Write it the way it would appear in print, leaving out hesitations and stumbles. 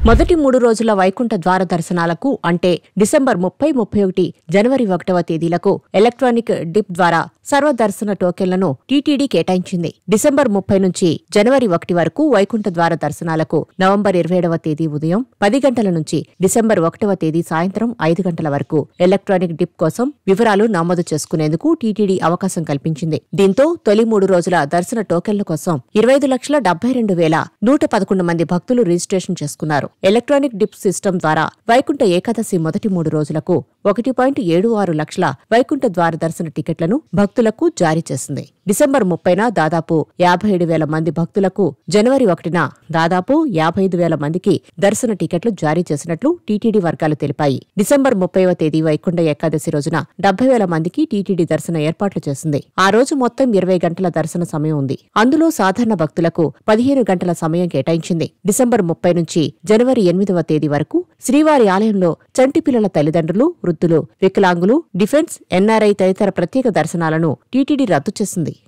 మొదటి 3 రోజుల వైకుంఠ ద్వార దర్శనాలకు అంటే డిసెంబర్ 30, 31, జనవరి 1వ తేదీలకు ఎలక్ట్రానిక్ డిప్ ద్వారా సర్వదర్శన టోకెన్లను టీటీడీ కేటాయించింది. డిసెంబర్ 30 నుంచి జనవరి 1 వరకు వైకుంఠ ద్వార దర్శనాలకు నవంబర్ 27వ తేదీ ఉదయం 10 గంటల నుంచి డిసెంబర్ 1వ తేదీ సాయంత్రం 5 గంటల వరకు ఎలక్ట్రానిక్ డిప్ కోసం వివరాలు నమోదు చేసుకునేందుకు టీటీడీ అవకాశం కల్పించింది. దీంతో తొలి 3 రోజుల దర్శన టోకెన్ల కోసం 25,72,111 మంది భక్తులు రిజిస్ట్రేషన్ చేసుకున్నారు. ఎలక్ట్రానిక్ డిప్ సిస్టమ్ ద్వారా వైకుంఠ ఏకాదశి మొదటి 3 రోజులకు 1.76 లక్షల వైకుంఠ ద్వార దర్శన టికెట్లను భక్తులకు జారీ చేసింది. డిసెంబర్ 30న దాదాపు 57,000 మంది భక్తులకు, జనవరి 1న దాదాపు 55,000 మందికి దర్శన టికెట్లు జారీ చేసినట్లు టీటీడీ వర్గాలు తెలిపాయి. డిసెంబర్ 30వ తేదీ వైకుంఠ ఏకాదశి రోజున 70,000 మందికి టీటీడీ దర్శన ఏర్పాట్లు చేసింది. ఆ రోజు మొత్తం 20 గంటల దర్శన సమయం ఉంది. అందులో సాధారణ భక్తులకు 15 గంటల సమయం కేటాయించింది. డిసెంబర్ 30 నుంచి జనవరి 8వ తేదీ వరకు శ్రీవారి ఆలయంలో చంటి పిల్లల తల్లిదండ్రులు, వృద్ధులు, వికలాంగులు, డిఫెన్స్, ఎన్ఆర్ఐ తదితర ప్రత్యేక దర్శనాలను టీటీడీ రద్దు చేసింది.